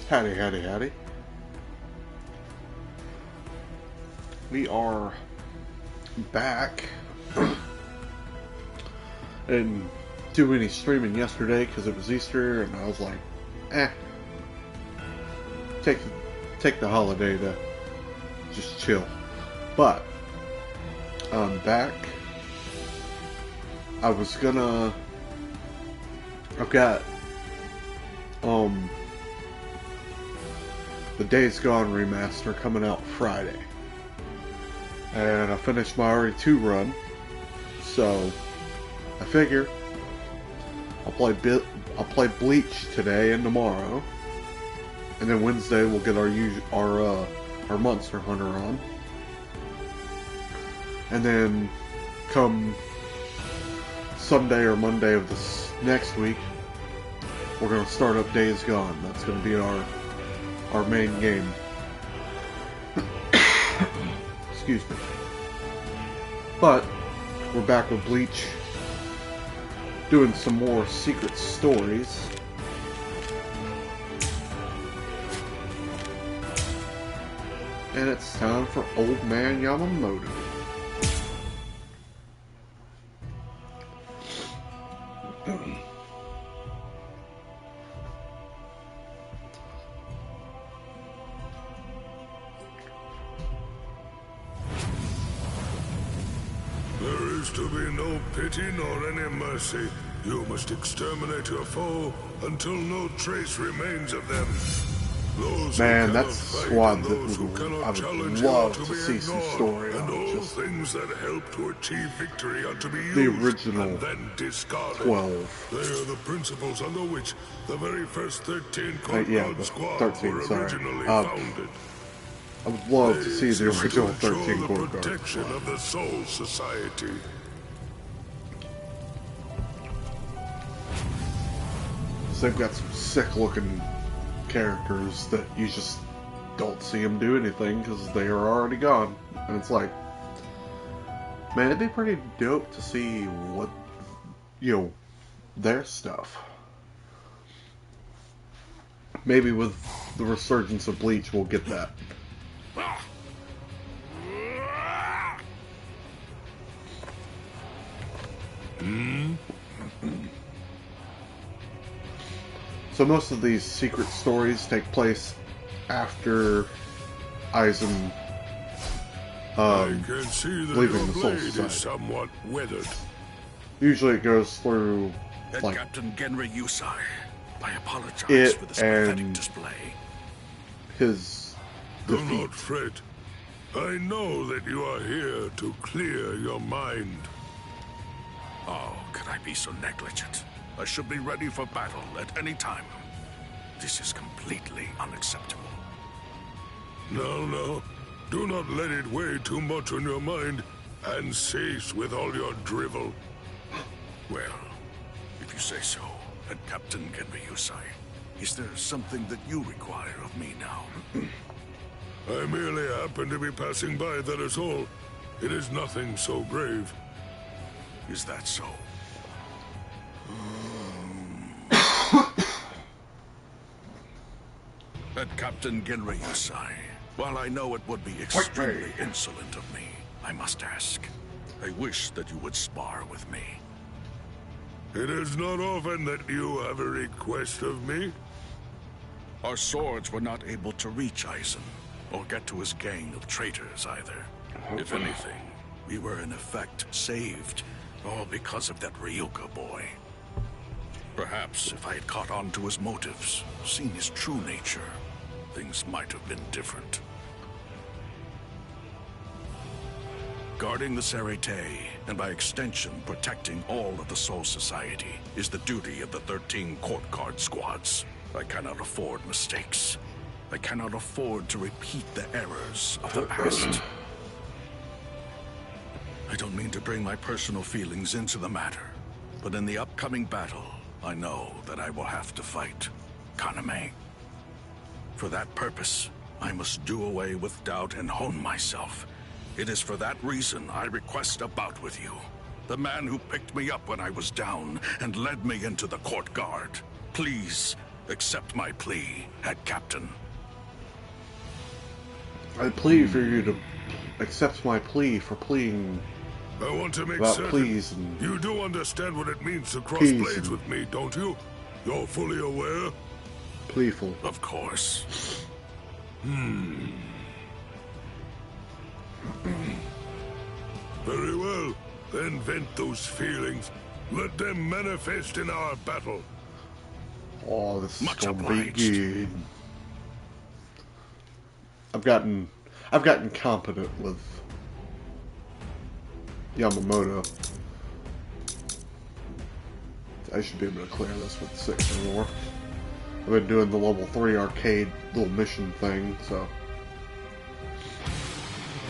Howdy, howdy, howdy. We are back. And do any streaming yesterday because it was Easter, and I was like, take the holiday to just chill. But I'm back. I've got the Days Gone remaster coming out Friday. And I finished my RE2 run, so I figure I'll play Bleach today and tomorrow, and then Wednesday we'll get our Monster Hunter on, and then come Sunday or Monday of this next week, we're gonna start up Days Gone. That's gonna be our main game. Excuse me. But we're back with Bleach, doing some more secret stories. And it's time for Old Man Yamamoto. There is to be no pity nor any mercy. You must exterminate your foe until no trace remains of them. Those Man, that's a squad that I would love to see some story and on. all Just things that help to achieve victory are to be used the original and then discarded. 12. They are the principles under which the very first 13 Court Yeah, Guard the squads 13, were sorry. originally founded. I would love to see the They original exist to 13 ensure Court the Guard protection squad. of the Soul Society. So they've got some sick-looking characters that you just don't see them do anything because they are already gone. And it's like, man, it'd be pretty dope to see what, their stuff. Maybe with the resurgence of Bleach, we'll get that. So most of these secret stories take place after Aizen I can see that leaving your the Soul blade Society. is somewhat weathered. Usually it goes through like Captain Genri Yusai, I apologize it for this pathetic and display. his Do defeat. not fret. I know that you are here to clear your mind. Oh, could I be so negligent? I should be ready for battle at any time. This is completely unacceptable. No. Do not let it weigh too much on your mind, and cease with all your drivel. Well, if you say so, and Captain Genri Yusai, is there something that you require of me now? I merely happen to be passing by, that is all. It is nothing so grave. Is that so? And Captain Genri Yusai, while I know it would be extremely insolent of me, I must ask. I wish that you would spar with me. It is not often that you have a request of me. Our swords were not able to reach Aizen, or get to his gang of traitors either. If anything, we were in effect saved, all because of that Ryuka boy. Perhaps if I had caught on to his motives, seen his true nature, things might have been different. Guarding the Sarete, and by extension protecting all of the Soul Society, is the duty of the 13 Court Guard squads. I cannot afford mistakes. I cannot afford to repeat the errors of the past. I don't mean to bring my personal feelings into the matter, but in the upcoming battle, I know that I will have to fight Kaname. For that purpose, I must do away with doubt and hone myself. It is for that reason I request a bout with you. The man who picked me up when I was down and led me into the court guard. Please, Accept my plea, Head Captain. I plead for you to accept my plea for pleading I want to make about certain pleas and you do understand what it means to cross peas blades and- with me, don't you? You're fully aware? pleaful. Of course. Very well. Then vent those feelings. Let them manifest in our battle. Oh, this is Much gonna be obliged. good. I've gotten competent with Yamamoto. I should be able to clear this with 6 or more. I've been doing the level 3 arcade little mission thing, so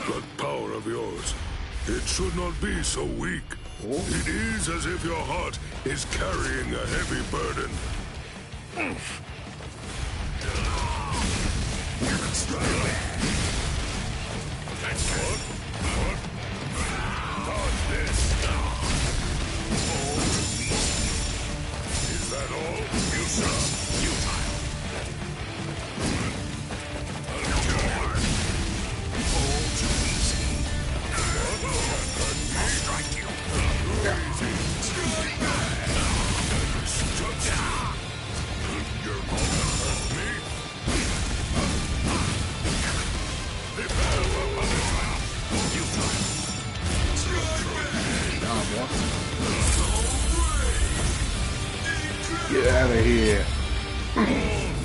That power of yours, it should not be so weak. Oh. It is as if your heart is carrying a heavy burden. Dodge this. Is that all? You, sir? get out of here. All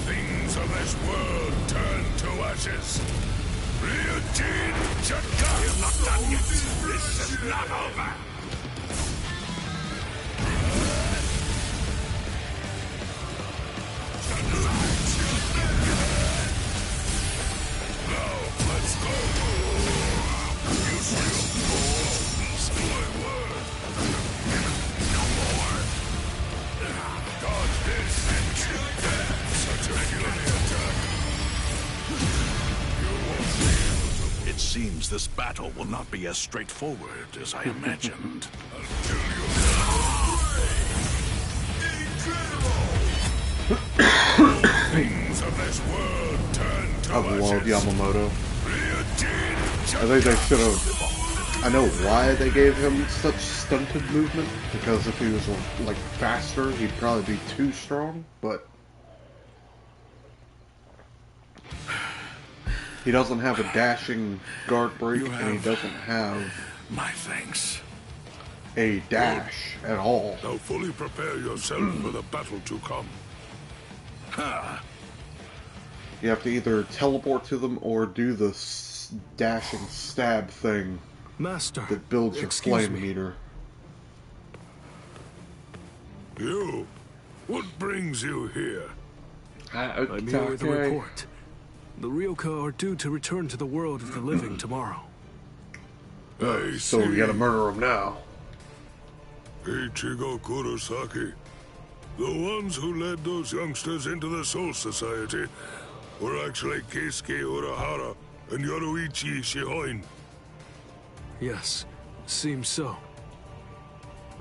things of this world turn to ashes. Ryujin Chaka! You're not done yet. This is not over. Now, let's go. You still hold my word. No more. Dodge this. Such a regular attack. You won't be able to It seems this battle will not be as straightforward as I imagined. kill you. Things of this world turn to I love ashes. Yamamoto. Ryujin I think they should have. I know why they gave him such stunted movement, because if he was like faster, he'd probably be too strong. But he doesn't have a dashing guard break, You and he have- doesn't have My thanks. a dash at all. Now fully prepare yourself for the battle to come. You have to either teleport to them or do the dashing stab thing Master, that builds your excuse flame me. meter. You? What brings you here? I'm here with a report. The Ryoka are due to return to the world of the living tomorrow. I So we see. gotta murder him now. Ichigo Kurosaki. The ones who led those youngsters into the Soul Society were actually Keisuke Urahara and Yoruichi Shihoin. Yes, seems so.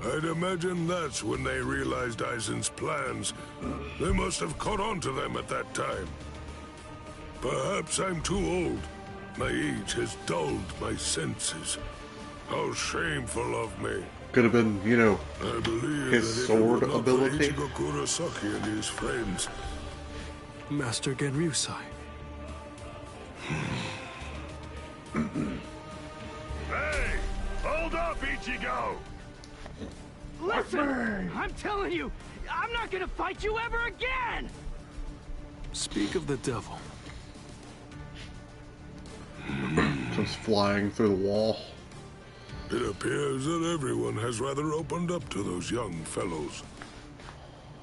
I'd imagine that's when they realized Aizen's plans. They must have caught on to them at that time. Perhaps I'm too old. My age has dulled my senses. How shameful of me. Could have been, you know, I believe his that if sword it were not for ability. Ichigo Kurosaki and his friends, Master Genryusai. Hey! Hold up, Ichigo! Listen! I'm telling you, I'm not gonna fight you ever again! Speak of the devil. Just flying through the wall. It appears that everyone has rather opened up to those young fellows.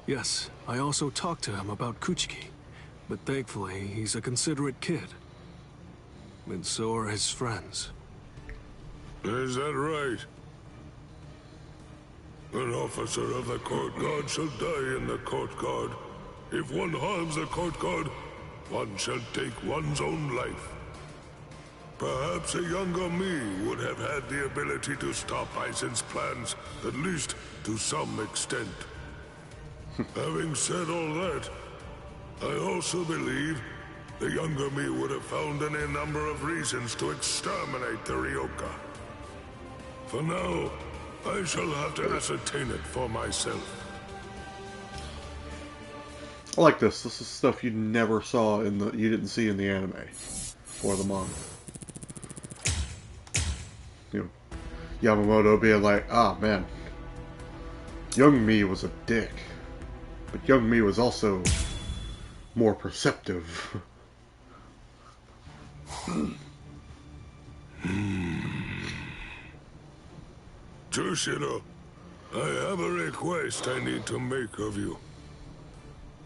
Yes, I also talked to him about Kuchiki, but thankfully he's a considerate kid. And so are his friends. Is that right? An officer of the court guard shall die in the court guard. If one harms the court guard, one shall take one's own life. Perhaps a younger me would have had the ability to stop Aizen's plans, at least to some extent. Having said all that, I also believe the younger me would have found any number of reasons to exterminate the Ryoka. For now, I shall have to ascertain it for myself. I like this. This is stuff you never saw you didn't see in the anime or the manga. You know, Yamamoto being like, ah, man, young me was a dick, but young me was also more perceptive. Toshiro, I have a request I need to make of you.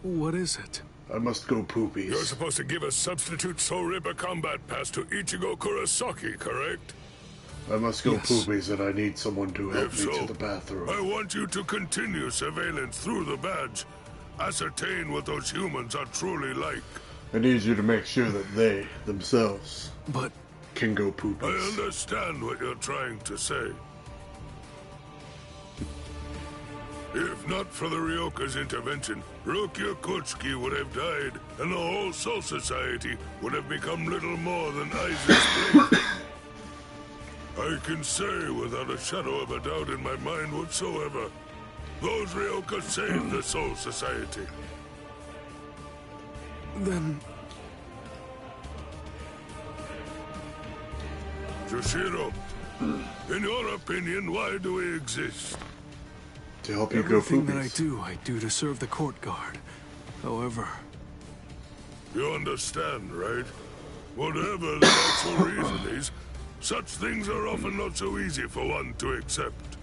What is it? I must go poopies. You're supposed to give a substitute Soul Reaper combat pass to Ichigo Kurosaki, correct? I must go Yes. poopies and I need someone to help If me so, to the bathroom. I want you to continue surveillance through the badge. Ascertain what those humans are truly like. I need you to make sure that they, themselves, But can go I poopies. understand what you're trying to say. If not for the Ryoka's intervention, Rokya Kuchiki would have died, and the whole Soul Society would have become little more than Aizen's blade. I can say without a shadow of a doubt in my mind whatsoever, those Ryoka saved the Soul Society. then Toshiro, in your opinion, why do we exist? To help you go everything that poopies. I do to serve the court guard. However, You understand, right? Whatever the actual reason is, such things are often not so easy for one to accept.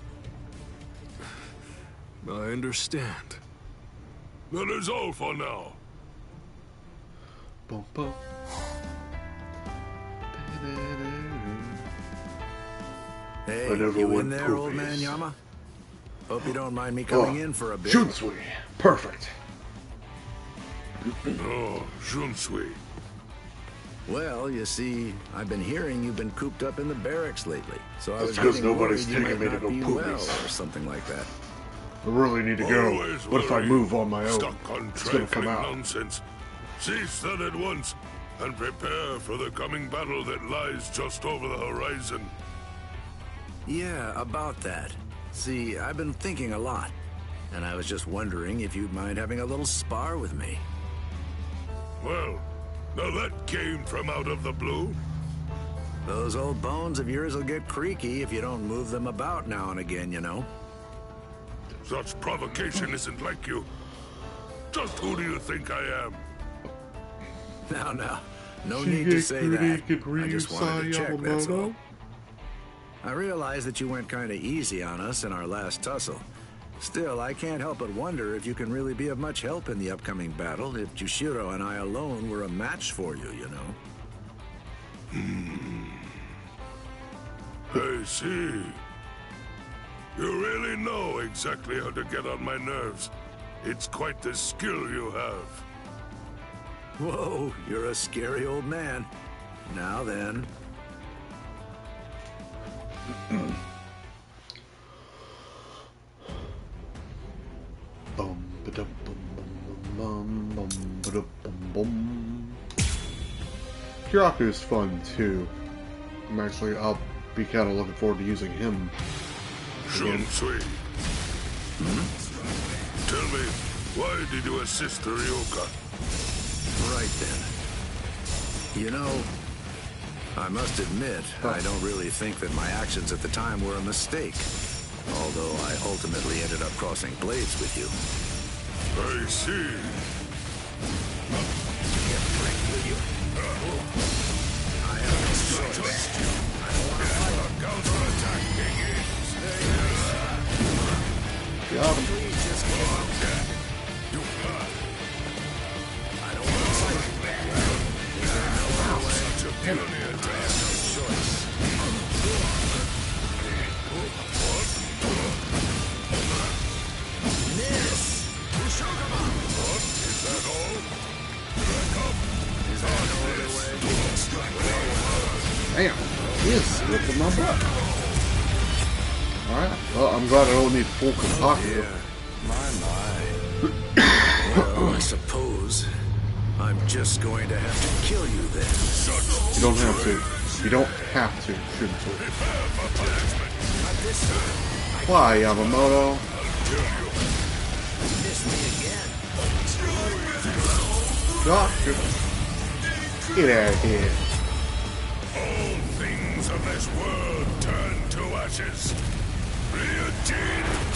I understand. That is all for now. Bum, bum. Hey, I never you in went there, old man poopies. Yama? Hope you don't mind me coming in for a bit. Junsui. Perfect. Oh, Junsui. Well, you see, I've been hearing you've been cooped up in the barracks lately, so I That's was 'cause getting nobody's worried you taking might me to not go be poopies. well or something like that. I really need to go. Always What if I worry. move on my own? Stuck on It's gonna come trifling out. nonsense. Cease that at once, and prepare for the coming battle that lies just over the horizon. Yeah, about that. See, I've been thinking a lot, and I was just wondering if you'd mind having a little spar with me. Well, now that came from out of the blue. Those old bones of yours will get creaky if you don't move them about now and again, you know. Such provocation isn't like you. Just who do you think I am? Now, no need to say that. I just wanted to check, that's all. I realize that you went kind of easy on us in our last tussle. Still, I can't help but wonder if you can really be of much help in the upcoming battle if Jushiro and I alone were a match for you, you know? I see. You really know exactly how to get on my nerves. It's quite the skill you have. Whoa, you're a scary old man. Now then. Bum, ba-dum, bum, bum, bum, ba-dum, bum, bum. Kiraku is fun too. I'll be kind of looking forward to using him. Junsui. Tell me, why did you assist the Ryoka? Right then. You know, I must admit, I don't really think that my actions at the time were a mistake. Although I ultimately ended up crossing blades with you. I see. I have no choice. I don't want to fight. Counterattack, Got him. Please just get out. I don't want to fight. Is there no other way? Such a puny I attack. have no choice. Miss! Is that all? Back up. Is there no other way? Damn. He is whipping my butt. Alright. Well, I'm glad I don't need full Kotaku. My. Well, I suppose I'm just going to have to kill you then. You don't have to. You don't have to, shouldn't you? Not this time. Why, Yamamoto? Miss me again. Gotcha. Get out of here. All things of this world turn to ashes. Here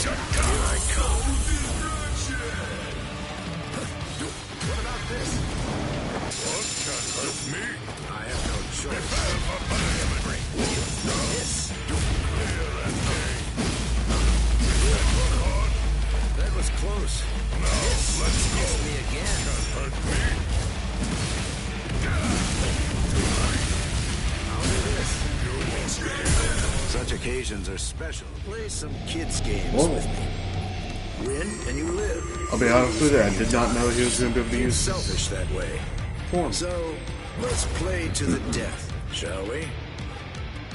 I come. What about this? What can hurt me? I have no choice. Miss. That was close. Miss. Let's go. Miss me again. Hurt me. I'll do this. Such occasions are special. Play some kids' games Whoa. with me. Win and you live. I'll be honest with you, I did not know he was going to be You're used selfish that way. form. So let's play to the death, shall we?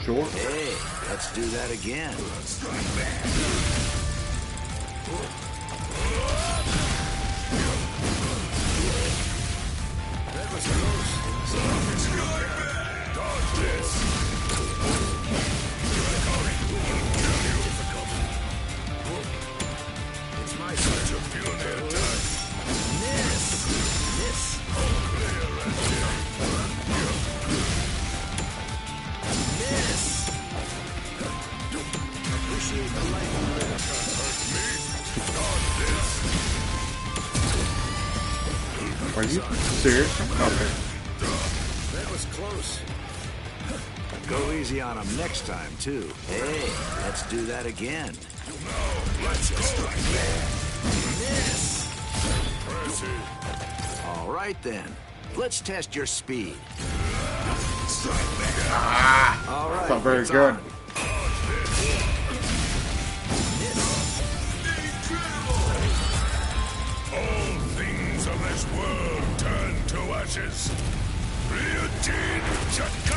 Sure. Hey, let's do that again. That was close. Dodge this. It's my Such turn. a puny attack. Miss. Miss. Miss. Appreciate the light. Hurt me. Dodge this. Are you serious? Okay. That was close. Go easy on him next time, too. Hey, let's do that again. Let's go. Miss. Press it. All right, then. Let's test your speed. All right. It's not very it's good. on. All things of this world turn to ashes.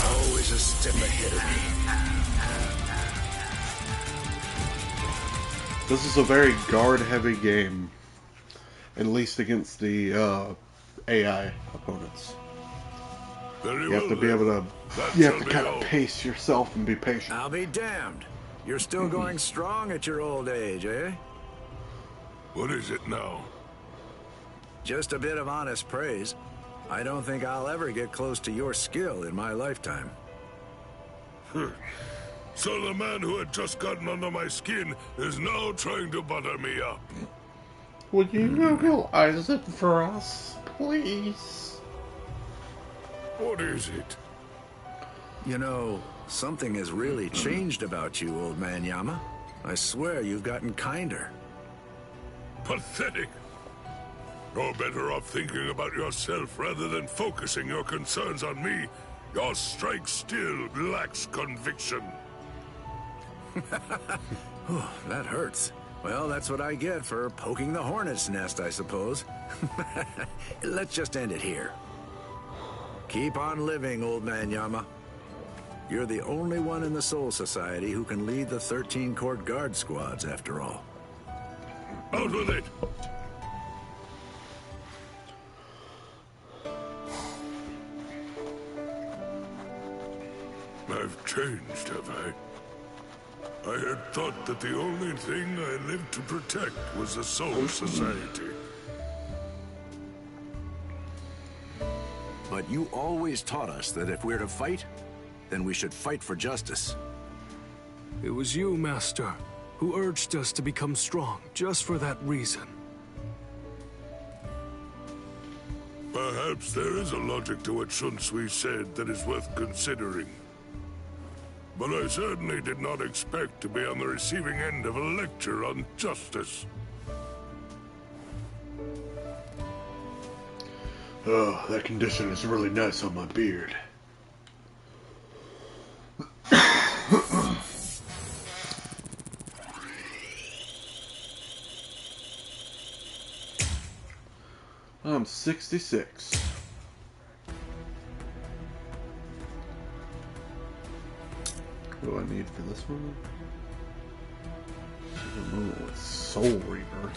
Always a step ahead of me. This is a very guard-heavy game, at least against the AI opponents. Very You have to well, be then. able to. That You have shall to be kind all. of pace yourself and be patient. I'll be damned. You're still going strong at your old age, eh? What is it now? Just a bit of honest praise. I don't think I'll ever get close to your skill in my lifetime. So the man who had just gotten under my skin is now trying to butter me up. Would you vocalize it for us, please? What is it? You know, something has really changed about you, old man Yama. I swear you've gotten kinder. Pathetic. You're better off thinking about yourself rather than focusing your concerns on me. Your strike still lacks conviction. That hurts. Well, that's what I get for poking the hornet's nest, I suppose. Let's just end it here. Keep on living, old man Yama. You're the only one in the Soul Society who can lead the 13 Court Guard squads, after all. Out with it! I've changed, have I? I had thought that the only thing I lived to protect was the Soul Society. But you always taught us that if we're to fight, then we should fight for justice. It was you, Master, who urged us to become strong just for that reason. Perhaps there is a logic to what Sun Sui said that is worth considering. But I certainly did not expect to be on the receiving end of a lecture on justice. Oh, that condition is really nice on my beard. I'm 66. What do I need for this one? Soul Reaver.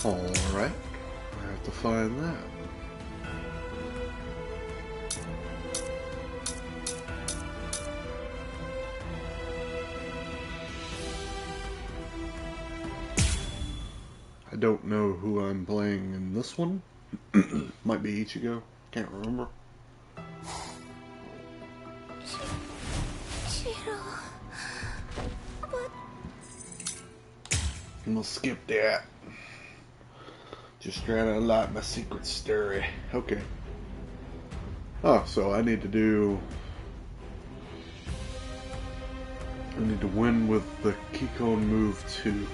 Alright. I have to find that. I don't know who I'm playing in this one. Might be Ichigo. Can't remember. I'm gonna skip that. Just trying to unlock my secret story. Okay. Oh, so I need to win with the Kikon move 2.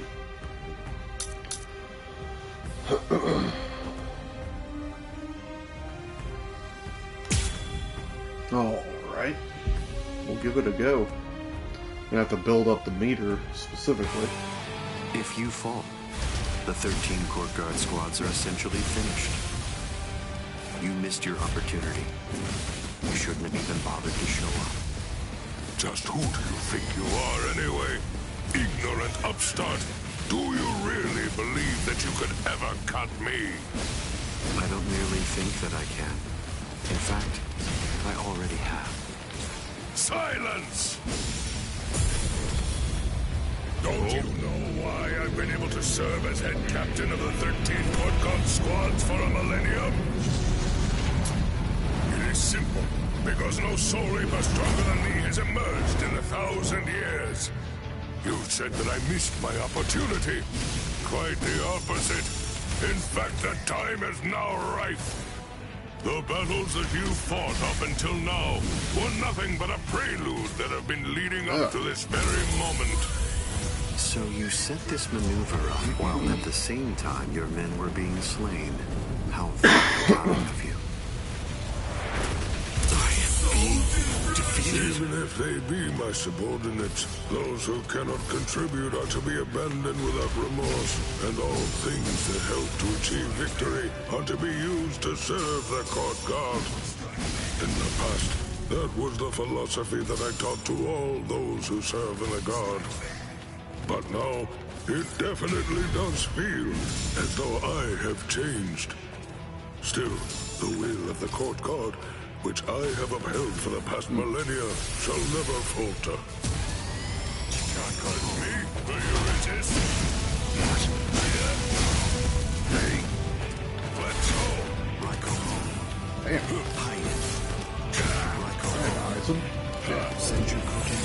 Alright. We'll give it a go. I'm gonna have to build up the meter specifically. If you fall, the 13 Court Guard squads are essentially finished. You missed your opportunity. You shouldn't have even bothered to show up. Just who do you think you are anyway? Ignorant upstart. Do you really believe that you could ever cut me? I don't merely think that I can. In fact, I already have. Silence! Don't you know why I've been able to serve as head captain of the 13 Court Guard squads for a millennium? It is simple. Because no soul reaper stronger than me has emerged in 1,000 years. You said that I missed my opportunity. Quite the opposite. In fact, the time is now ripe. The battles that you fought up until now were nothing but a prelude that have been leading up to this very moment. So you set this maneuver up while at the same time your men were being slain. How very proud of you. I am being defeated. Even if they be my subordinates, those who cannot contribute are to be abandoned without remorse, and all things that help to achieve victory are to be used to serve the Court Guard. In the past, that was the philosophy that I taught to all those who serve in the Guard. But now, it definitely does feel as though I have changed. Still, the will of the Court Guard, which I have upheld for the past millennia, shall never falter. Can't cut me, will you resist? Hey, let's go. Like a home. Damn. Like a home. Send you cooking.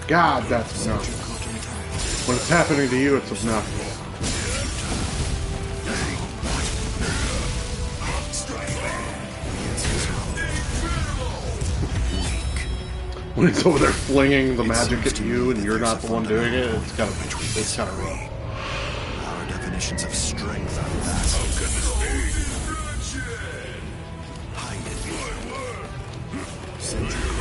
God, that's obnoxious. When it's happening to you, it's obnoxious. When it's over there flinging the magic at you and you're not the one doing it, it's kind of rough. Our definitions of strength are that. How can this be? Hide it. My word. Send you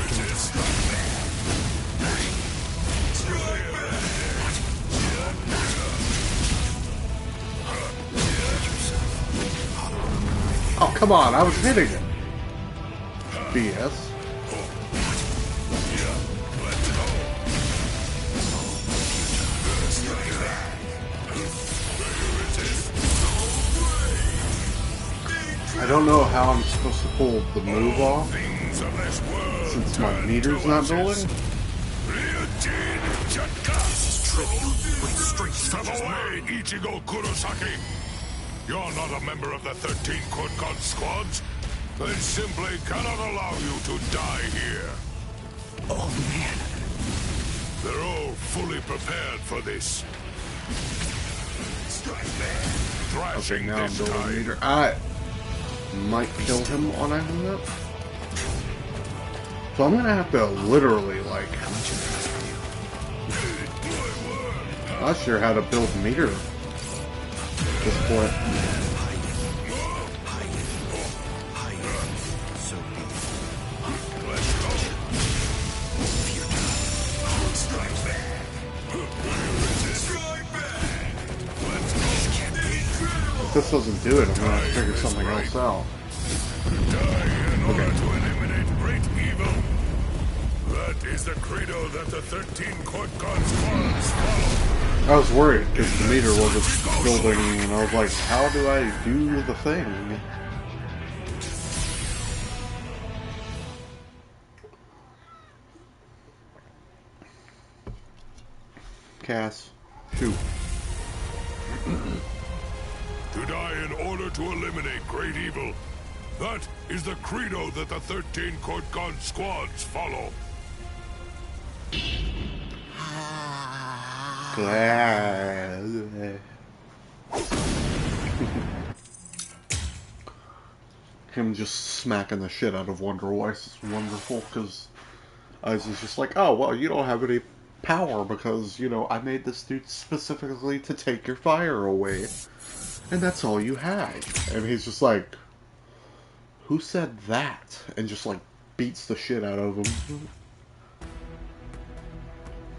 Oh, come on, I was hitting it. BS. I don't know how I'm supposed to pull the move off since my meter's not building. Step away, Ichigo Kurosaki! You're not a member of the 13 Court Guard squads. They simply cannot allow you to die here. Oh, man. They're all fully prepared for this. Thrashing Okay, now I'm this building a time. meter. I might kill him on Item Up. So I'm gonna have to literally, like... I'm not sure how to build a meter at this point. If this doesn't do it, I'm gonna have to figure something else out. Okay. To eliminate great evil. That is the credo that the 13 Court Guard squads follow. I was worried because the meter wasn't building, and I was like, how do I do the thing? Cass, shoot. To die in order to eliminate great evil. That is the credo that the 13 Court Guard squads follow. Glad. Him just smacking the shit out of Wonder Weiss is wonderful, because Aizen's just like, oh, well, you don't have any power because, you know, I made this dude specifically to take your fire away. And that's all you had. And he's just like, who said that? And just, like, beats the shit out of him.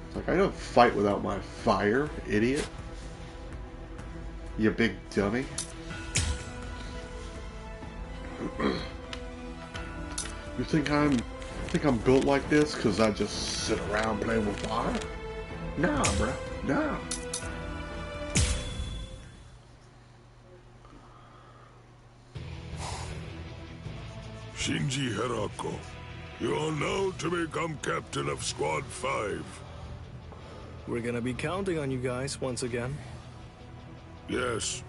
It's like, I don't fight without my fire, idiot. You big dummy. You think I'm built like this because I just sit around playing with fire? Nah, bruh. Nah. Shinji Hirako, you are now to become captain of Squad 5. We're gonna be counting on you guys once again. Yes.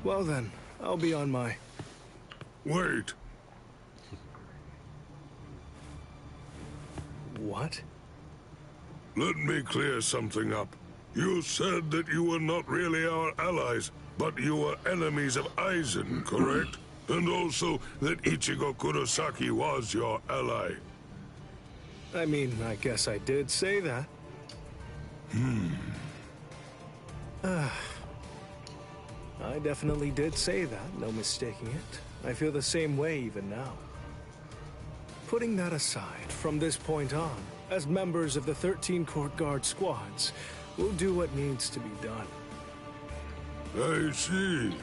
Well then, I'll be on my... Wait. What? Let me clear something up. You said that you were not really our allies, but you were enemies of Aizen, correct? And also that Ichigo Kurosaki was your ally. I mean, I guess I did say that. I definitely did say that, no mistaking it. I feel the same way even now. Putting that aside, from this point on, as members of the 13 Court Guard squads, we'll do what needs to be done. I see.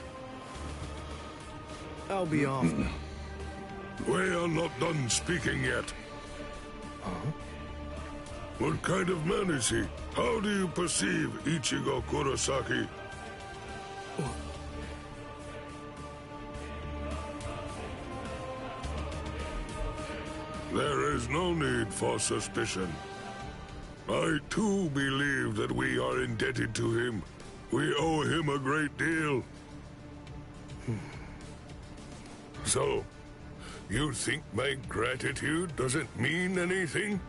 I'll be off now. We are not done speaking yet. Huh? What kind of man is he? How do you perceive Ichigo Kurosaki? There is no need for suspicion. I too believe that we are indebted to him. We owe him a great deal. So, you think my gratitude doesn't mean anything?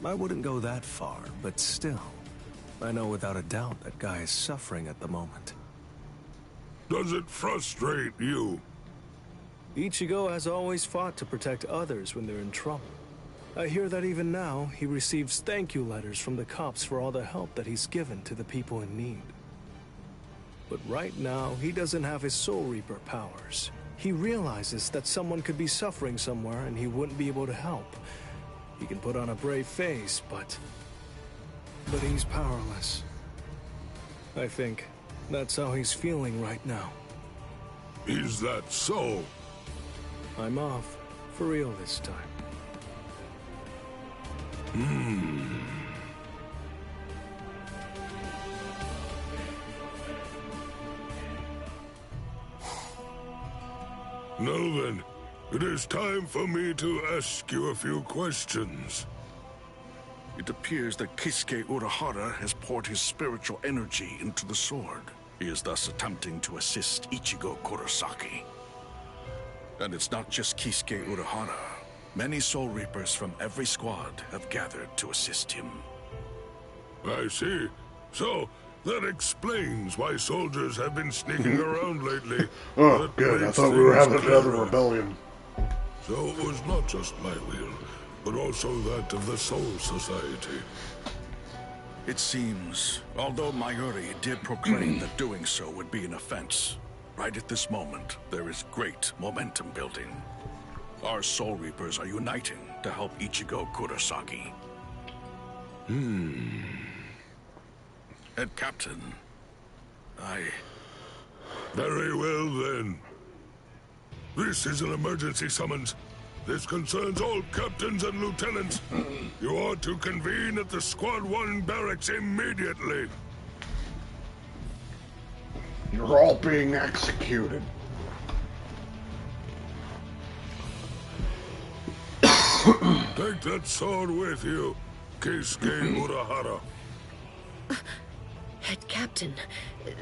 I wouldn't go that far, but still. I know without a doubt that guy is suffering at the moment. Does it frustrate you? Ichigo has always fought to protect others when they're in trouble. I hear that even now, he receives thank you letters from the cops for all the help that he's given to the people in need. But right now, he doesn't have his Soul Reaper powers. He realizes that someone could be suffering somewhere and he wouldn't be able to help. He can put on a brave face, but he's powerless. I think that's how he's feeling right now. Is that so? I'm off, for real this time. Now then, it is time for me to ask you a few questions. It appears that Kisuke Urahara has poured his spiritual energy into the sword. He is thus attempting to assist Ichigo Kurosaki. And it's not just Kisuke Urahara. Many Soul Reapers from every squad have gathered to assist him. I see. So, that explains why soldiers have been sneaking around lately. Oh, That good. I makes thought we were things having another clearer. rebellion. So it was not just my will, but also that of the Soul Society. It seems, although Mayuri did proclaim that doing so would be an offense, right at this moment, there is great momentum building. Our Soul Reapers are uniting to help Ichigo Kurosaki. And Captain, Very well then. This is an emergency summons. This concerns all captains and lieutenants. You are to convene at the Squad 1 barracks immediately. You're all being executed. Take that sword with you, Keisuke Urahara. Head captain.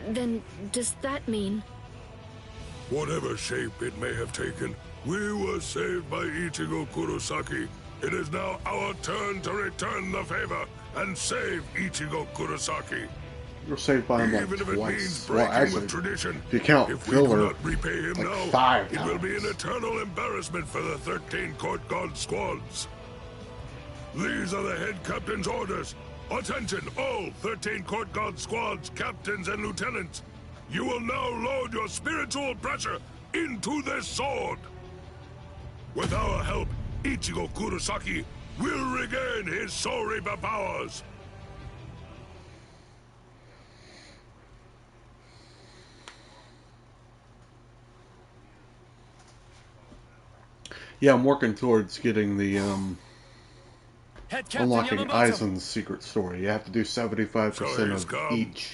Then does that mean... Whatever shape it may have taken, we were saved by Ichigo Kurosaki. It is now our turn to return the favor and save Ichigo Kurosaki. You're saved by him like Even if it means twice. breaking Well, actually, with tradition, if you count if we do filler, not repay him like now, 5 it will times. be an eternal embarrassment for the 13 Court Guard squads. These are the head captain's orders. Attention, all 13 Court Guard squads, captains and lieutenants. You will now load your spiritual pressure into this sword. With our help, Ichigo Kurosaki will regain his Soul Reaper powers. Yeah, I'm working towards getting the Head Captain unlocking Yamamoto. Aizen's secret story. You have to do 75% So he's of come. each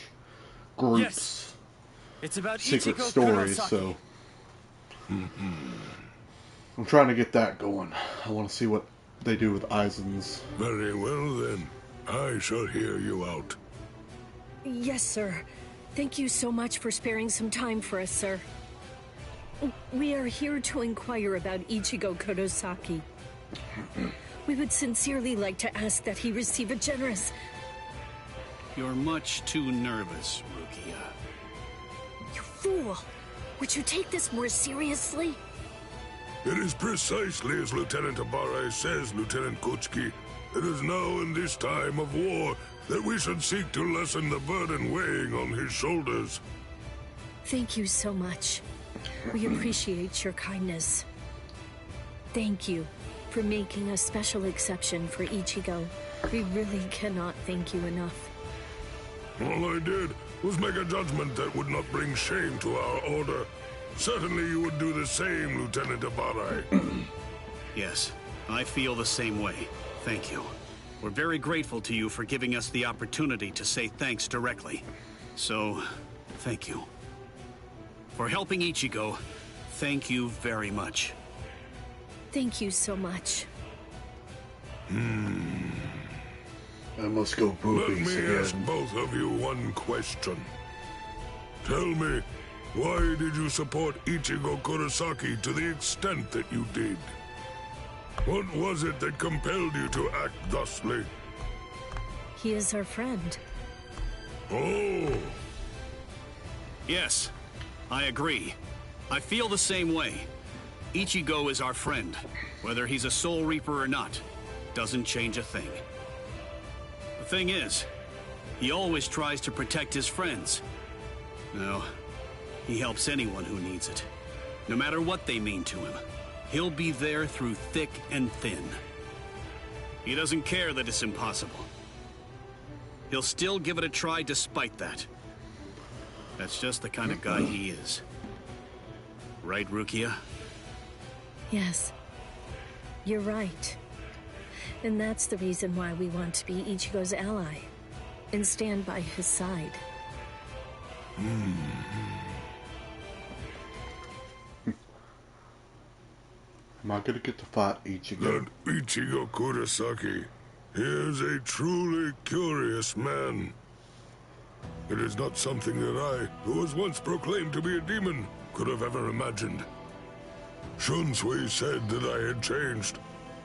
group's Yes. It's about secret Ichigo story, Kurosaki. so I'm trying to get that going. I want to see what they do with Aizen's. Very well then. I shall hear you out. Yes, sir. Thank you so much for sparing some time for us, sir. We are here to inquire about Ichigo Kurosaki. We would sincerely like to ask that he receive a generous... You're much too nervous, Rukia. You fool! Would you take this more seriously? It is precisely as Lieutenant Abare says, Lieutenant Kuchiki. It is now in this time of war that we should seek to lessen the burden weighing on his shoulders. Thank you so much. We appreciate your kindness. Thank you for making a special exception for Ichigo. We really cannot thank you enough. All I did was make a judgment that would not bring shame to our order. Certainly you would do the same, Lieutenant Abare. Yes, I feel the same way. Thank you. We're very grateful to you for giving us the opportunity to say thanks directly. So, thank you. For helping Ichigo, thank you very much. Thank you so much. I must go Let boobies me ask again. both of you one question. Tell me, why did you support Ichigo Kurosaki to the extent that you did? What was it that compelled you to act thusly? He is our friend. Oh, Yes, I agree. I feel the same way. Ichigo is our friend. Whether he's a Soul Reaper or not, doesn't change a thing. The thing is, he always tries to protect his friends. No, he helps anyone who needs it. No matter what they mean to him, he'll be there through thick and thin. He doesn't care that it's impossible. He'll still give it a try despite that. That's just the kind of guy he is. Right, Rukia? Yes. You're right. And that's the reason why we want to be Ichigo's ally. And stand by his side. Am I gonna get to fight Ichigo? that Ichigo Kurosaki. He is a truly curious man. It is not something that I, who was once proclaimed to be a demon, could have ever imagined. Shunsui said that I had changed,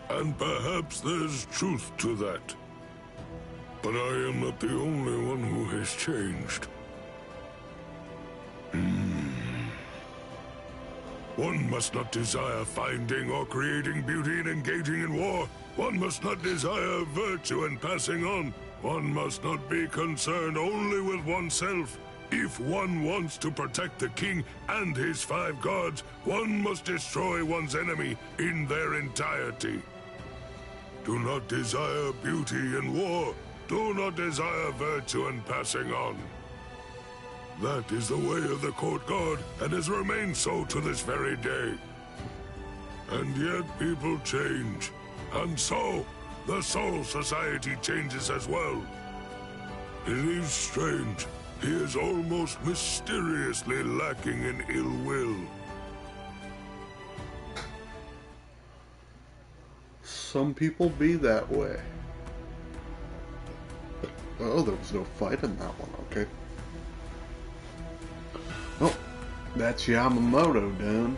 and perhaps there's truth to that. But I am not the only one who has changed. One must not desire finding or creating beauty and engaging in war. One must not desire virtue and passing on. One must not be concerned only with oneself. If one wants to protect the king and his 5 guards, one must destroy one's enemy in their entirety. Do not desire beauty in war. Do not desire virtue and passing on. That is the way of the court guard, and has remained so to this very day. And yet people change. And so, the Soul Society changes as well. It is strange. He is almost mysteriously lacking in ill will. Some people be that way. Oh, there was no fight in that one, okay. Oh, that's Yamamoto done.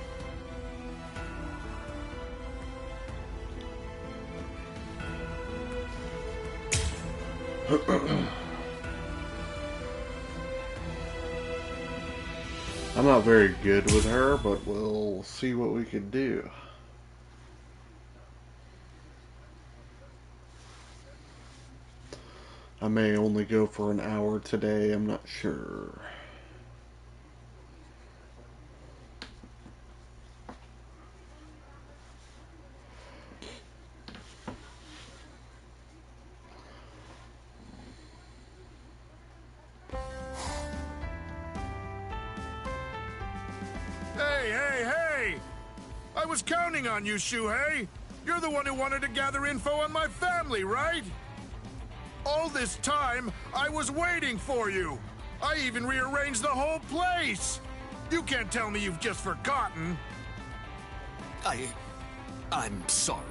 I'm not very good with her, but we'll see what we can do. I may only go for an hour today, I'm not sure. Hey! I was counting on you, Shuhei. You're the one who wanted to gather info on my family, right? All this time, I was waiting for you. I even rearranged the whole place. You can't tell me you've just forgotten. I'm sorry.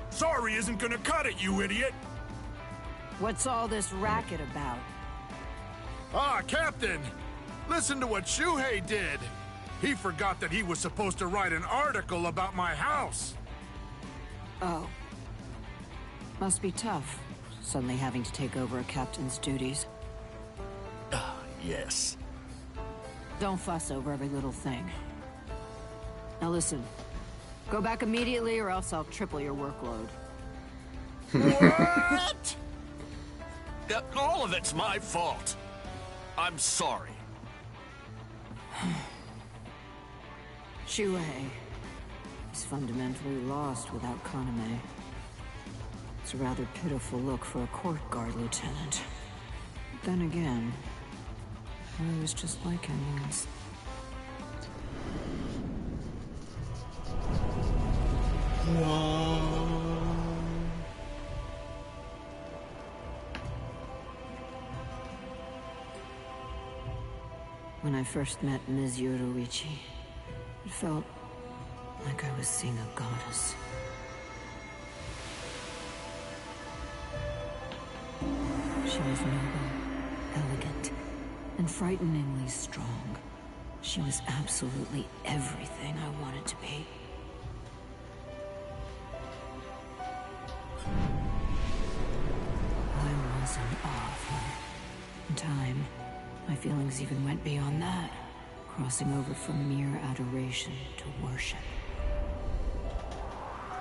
Sorry isn't gonna cut it, you idiot. What's all this racket about? Ah, Captain! Listen to what Shuhei did. He forgot that he was supposed to write an article about my house. Oh. Must be tough, suddenly having to take over a captain's duties. Yes. Don't fuss over every little thing. Now listen. Go back immediately or else I'll triple your workload. What? All of it's my fault. I'm sorry. Shuhei is fundamentally lost without Kaname. It's a rather pitiful look for a court guard lieutenant. But then again, I was just like him once. When I first met Ms. Yoruichi, it felt like I was seeing a goddess. She was noble, elegant, and frighteningly strong. She was absolutely everything I wanted to be. I was in awe of her. In time, my feelings even went beyond that, crossing over from mere adoration to worship.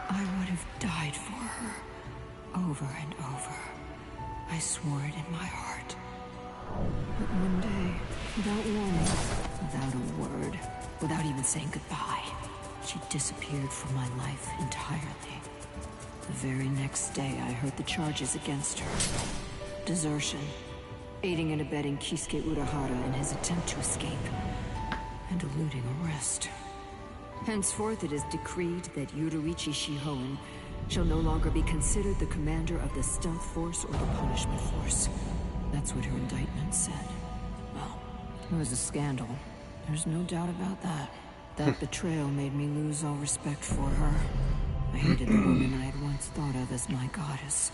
I would have died for her, over and over. I swore it in my heart. But one day, without warning, without a word, without even saying goodbye, she disappeared from my life entirely. The very next day, I heard the charges against her. Desertion, aiding and abetting Kisuke Urahara in his attempt to escape, and eluding arrest. Henceforth, it is decreed that Yoruichi Shihoin shall no longer be considered the commander of the stealth force or the punishment force. That's what her indictment said. Well, it was a scandal. There's no doubt about that. That betrayal made me lose all respect for her. I hated the woman I had once thought of as my goddess.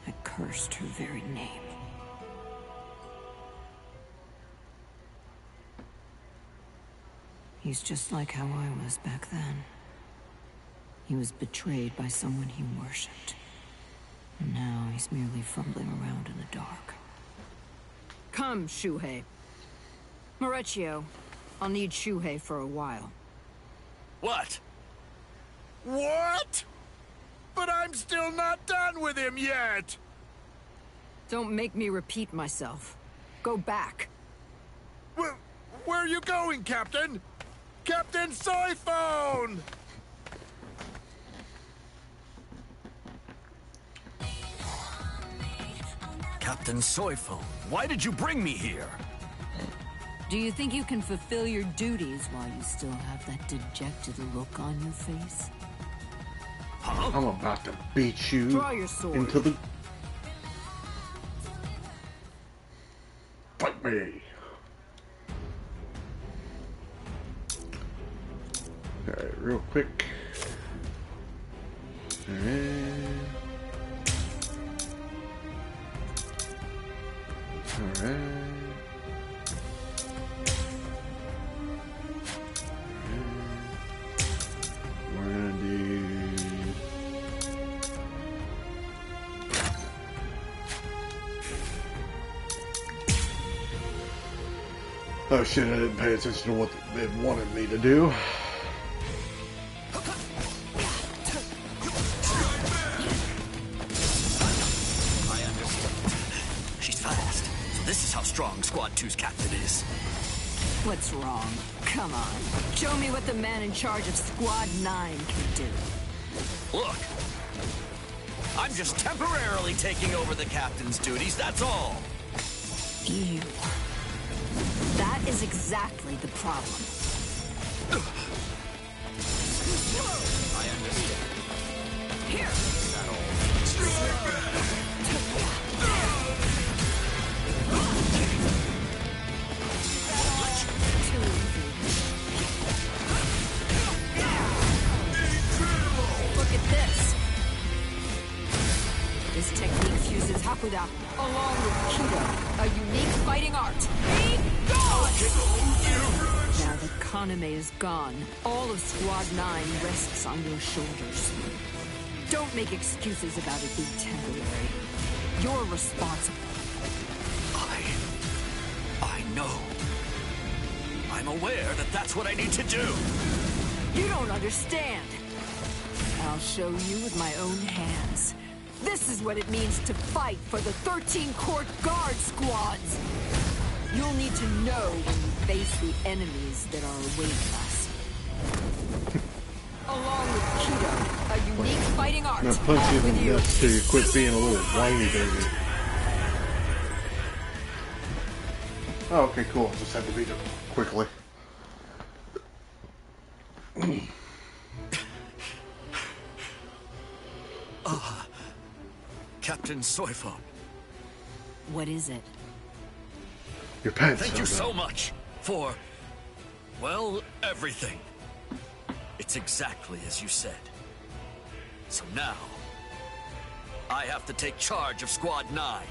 I cursed her very name. He's just like how I was back then. He was betrayed by someone he worshipped. And now he's merely fumbling around in the dark. Come, Shuhei. Maurecchio, I'll need Shuhei for a while. What? What? But I'm still not done with him yet! Don't make me repeat myself. Go back. Where are you going, Captain? Captain Soifon! Captain Soifon, why did you bring me here? Do you think you can fulfill your duties while you still have that dejected look on your face? I'm about to beat you Draw your sword. into the... Fight me! Alright, real quick. Alright. We're gonna do... Oh shit, I didn't pay attention to what it wanted me to do. I understand. She's fast. So this is how strong Squad 2's captain is. What's wrong? Come on. Show me what the man in charge of Squad 9 can do. Look. I'm just temporarily taking over the captain's duties, that's all. You. That is exactly the problem. I understand. Here. Look at this. This technique fuses Hakuda along with Kido, a unique fighting art. Be gone! Now that Kaname is gone, all of Squad 9 rests on your shoulders. Don't make excuses about it being temporary. You're responsible. I know. I'm aware that that's what I need to do. You don't understand. I'll show you with my own hands. This is what it means to fight for the 13 Court Guard Squads. You'll need to know when you face the enemies that are awaiting us. Along with Kido, a unique fighting art. I'm gonna punch you in the nuts till you quit being a little whiny baby. Oh, okay, cool. Just had to beat it quickly. Captain Soifon. What is it? Your pants. Thank you so much for, well, everything. It's exactly as you said. So now, I have to take charge of Squad 9.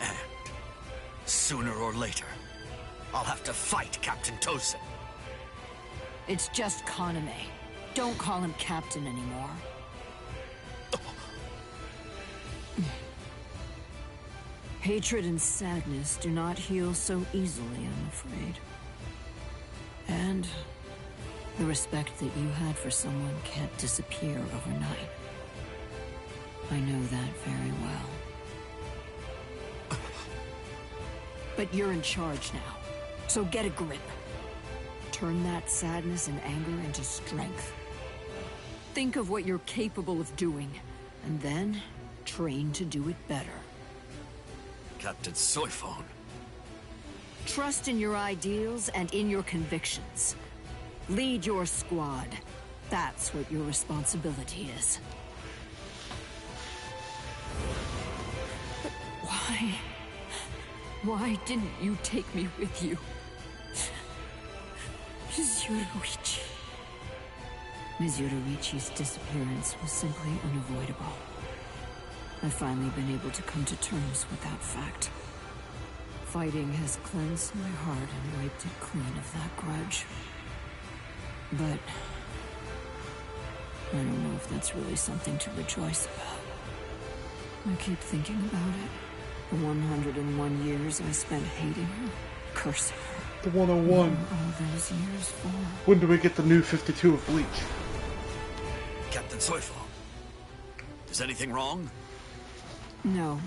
And sooner or later, I'll have to fight Captain Tosin. It's just Kaname. Don't call him Captain anymore. Hatred and sadness do not heal so easily, I'm afraid. And the respect that you had for someone can't disappear overnight. I know that very well. But you're in charge now, so get a grip. Turn that sadness and anger into strength. Think of what you're capable of doing, and then train to do it better. Captain Soifon. Trust in your ideals and in your convictions. Lead your squad. That's what your responsibility is. But why? Why didn't you take me with you? Ms. Yoruichi. Ms. Yoruichi's disappearance was simply unavoidable. I've finally been able to come to terms with that fact. Fighting has cleansed my heart and wiped it clean of that grudge. But I don't know if that's really something to rejoice about. I keep thinking about it. The 101 years I spent hating her, cursing her. The 101. All those years for. When do we get the new 52 of Bleach? Captain Soifon. Is anything wrong? No,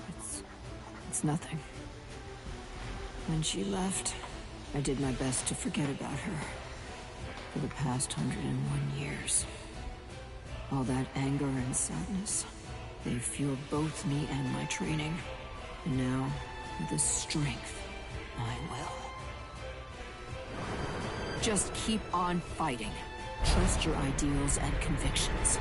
it's nothing. When she left, I did my best to forget about her. For the past 101 years. All that anger and sadness, they fueled both me and my training. And now, with this strength, I will. Just keep on fighting. Trust your ideals and convictions.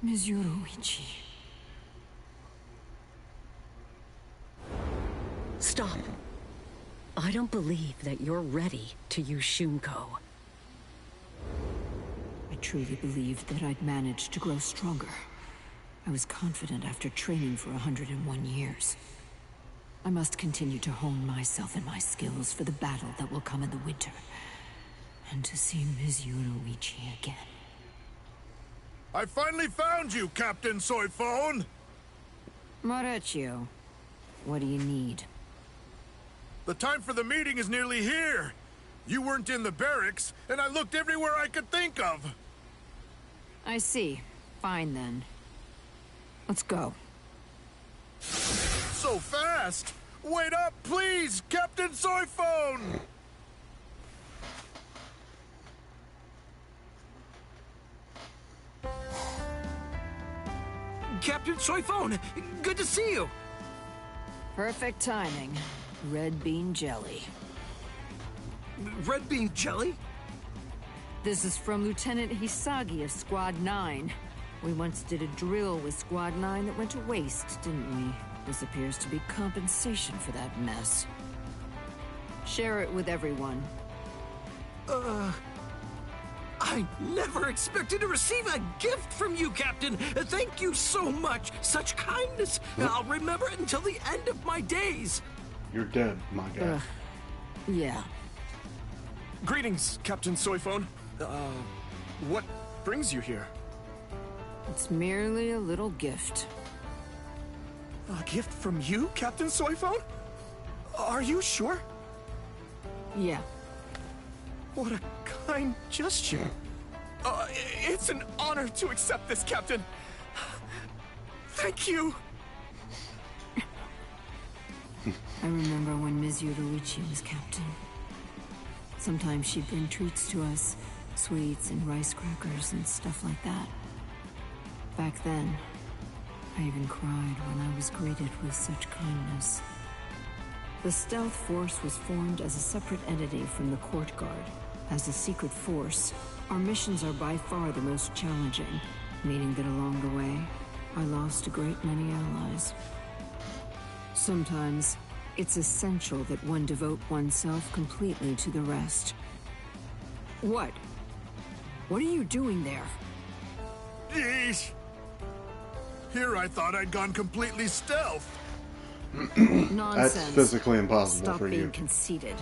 Ms. Yoruichi. Stop. I don't believe that you're ready to use Shunko. I truly believed that I'd managed to grow stronger. I was confident after training for 101 years. I must continue to hone myself and my skills for the battle that will come in the winter. And to see Ms. Yoruichi again. I finally found you, Captain Soifon! Maurizio, what do you need? The time for the meeting is nearly here. You weren't in the barracks, and I looked everywhere I could think of. I see. Fine then. Let's go. So fast! Wait up, please, Captain Soifon! Captain Soifon, good to see you. Perfect timing. Red bean jelly. Red bean jelly? This is from Lieutenant Hisagi of Squad 9. We once did a drill with Squad 9 that went to waste, didn't we? This appears to be compensation for that mess. Share it with everyone. I never expected to receive a gift from you, Captain. Thank you so much. Such kindness. I'll remember it until the end of my days. You're dead, my guy. Yeah. Greetings, Captain Soifon. What brings you here? It's merely a little gift. A gift from you, Captain Soifon? Are you sure? Yeah. What a kind gesture. It's an honor to accept this, Captain. Thank you. I remember when Ms. Yoruichi was captain. Sometimes she'd bring treats to us, sweets and rice crackers and stuff like that. Back then, I even cried when I was greeted with such kindness. The Stealth Force was formed as a separate entity from the Court Guard. As a secret force, our missions are by far the most challenging, meaning that along the way, I lost a great many allies. Sometimes, it's essential that one devote oneself completely to the rest. What? What are you doing there? Yeesh! Here I thought I'd gone completely stealth. Nonsense. That's physically impossible Stop for being you. conceited.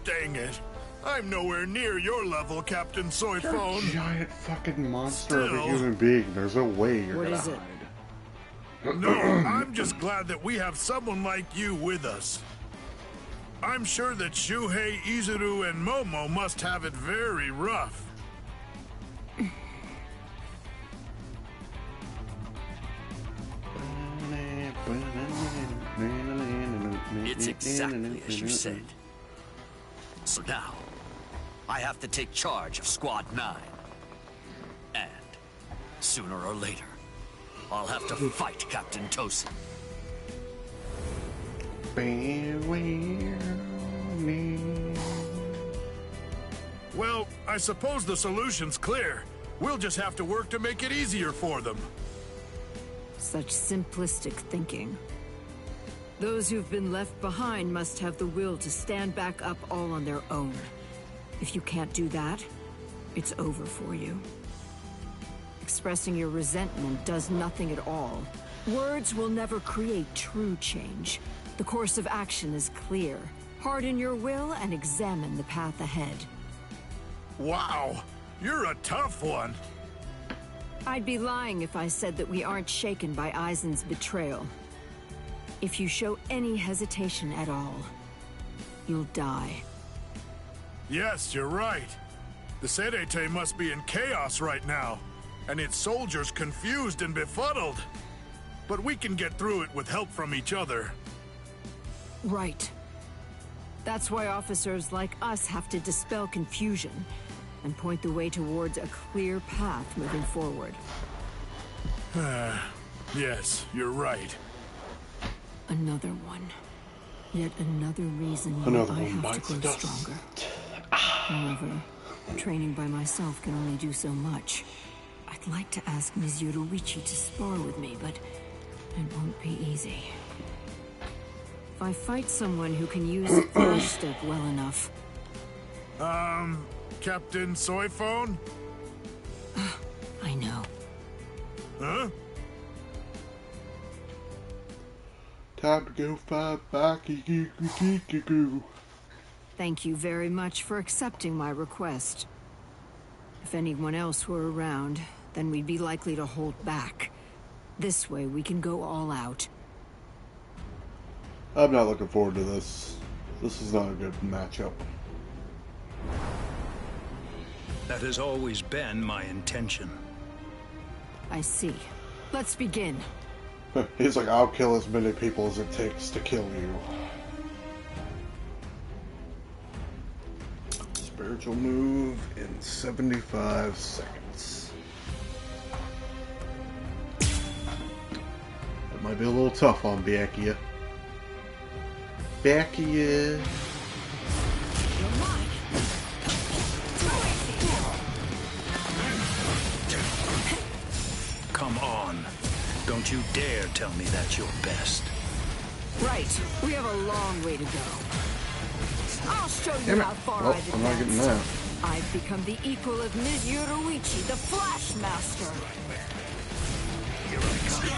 Dang it. I'm nowhere near your level, Captain You're a Soifon. giant fucking monster of a Still. human being. There's no way you're What gonna is it? hide. No, I'm just glad that we have someone like you with us. I'm sure that Shuhei, Izuru, and Momo must have it very rough. It's exactly as you said. So now, I have to take charge of Squad 9. And, sooner or later, I'll have to fight Captain Tosin. Well, I suppose the solution's clear. We'll just have to work to make it easier for them. Such simplistic thinking. Those who've been left behind must have the will to stand back up all on their own. If you can't do that, it's over for you. Expressing your resentment does nothing at all. Words will never create true change. The course of action is clear. Harden your will and examine the path ahead. Wow, you're a tough one. I'd be lying if I said that we aren't shaken by Aizen's betrayal. If you show any hesitation at all, you'll die. Yes, you're right. The Serete must be in chaos right now, and its soldiers confused and befuddled. But we can get through it with help from each other. Right. That's why officers like us have to dispel confusion and point the way towards a clear path moving forward. Yes, you're right. Another one. Yet another reason why I have to grow stronger. However, training by myself can only do so much. I'd like to ask Ms. Yoruichi to spar with me, but it won't be easy. If I fight someone who can use Flash Step well enough... Captain Soifon? I know. Huh? Time to go fight Baki. Thank you very much for accepting my request. If anyone else were around, then we'd be likely to hold back. This way we can go all out. I'm not looking forward to this. This is not a good matchup. That has always been my intention. I see. Let's begin. He's like, I'll kill as many people as it takes to kill you. Spiritual move in 75 seconds. That might be a little tough on Byakuya. Byakuya. Come on. Don't you dare tell me that's your best. Right. We have a long way to go. I'll show you how far Well, I've I'm not getting that. I've become the equal of Ms. Yoruichi, the Flash Master. Here I come.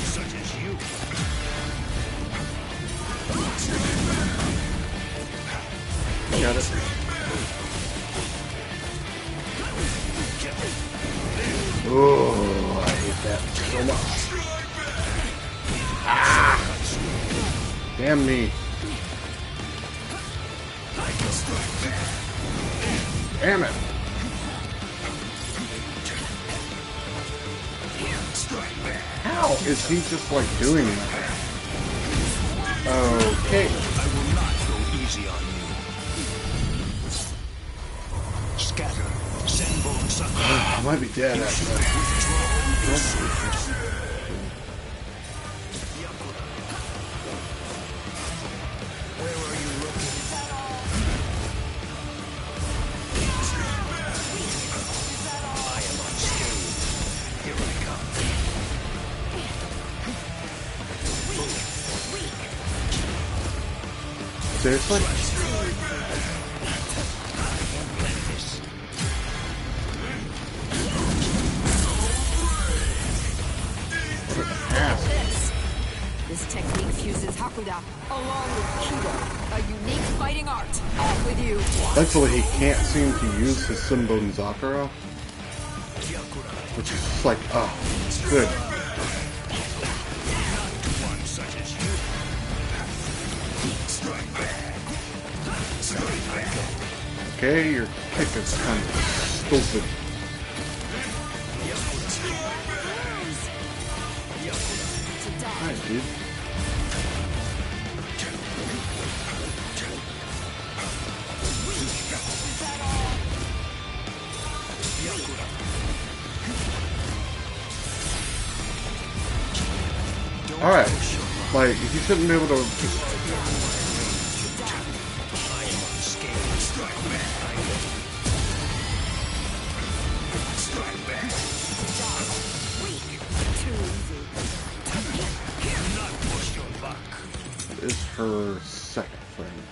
Such as you. Got it. Oh, I hate that so much. Ah! Damn me. Damn it. How is he just like doing that? Okay. I will not go easy on you. Scatter. Send bone sucker. I might be dead actually. Where are you looking? I am unscathed. Here I come. Seriously? This technique fuses Hakuda along with Kido, a unique fighting art. Off with you. Thankfully, he can't seem to use his Sunbone Zakura, which is just like, oh, good. Okay, your kick is kind of stupid. Nice, dude. Alright, like, you shouldn't be able to just... Is her second friend.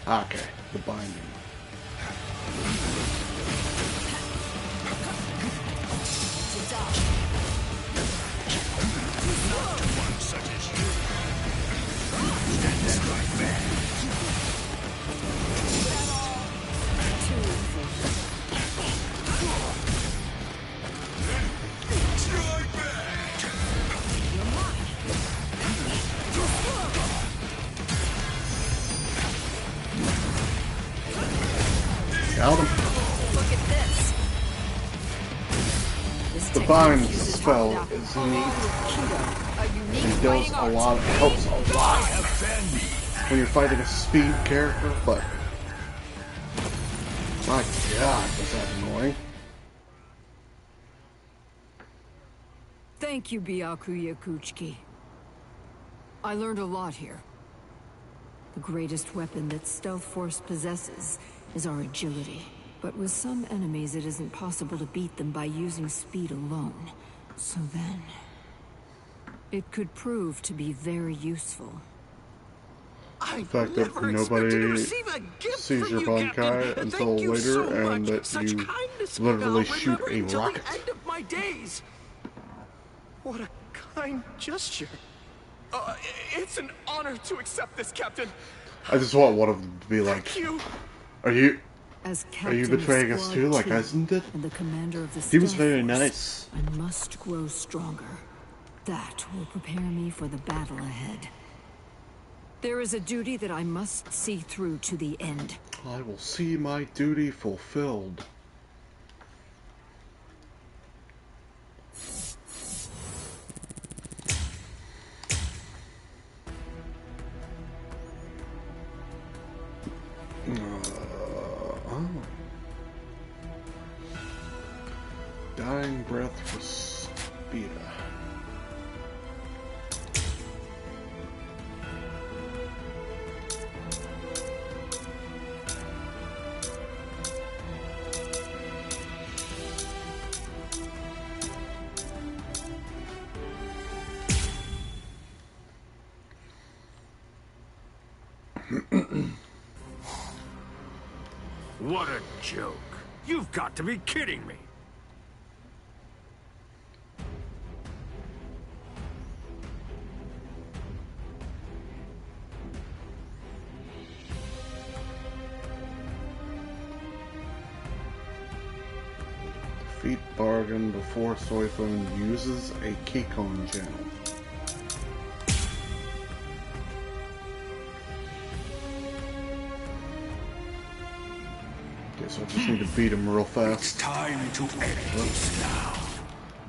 Okay, the binding. Got him. Look at this. The bind spell is neat. It does a lot. It helps a lot when you're fighting a speed character, but my god, was that annoying. Thank you, Byaku Yakuchiki. I learned a lot here. The greatest weapon that Stealth Force possesses is our agility. But with some enemies, it isn't possible to beat them by using speed alone. So then, it could prove to be very useful. The fact that nobody sees your Bankai until later, and that you literally shoot a rocket. What a kind gesture. It's an honor to accept this, Captain. I just want one of them to be like, Are you betraying us too, like Aizen did? And the commander of the He was Stealth very Force, nice. I must grow stronger. That will prepare me for the battle ahead. There is a duty that I must see through to the end. I will see my duty fulfilled. Dying breath for Speeda. What a joke. You've got to be kidding me. Defeat Bargain before Soifon uses a Keycon channel. Okay, so I just need to beat him real fast. It's time to end this now.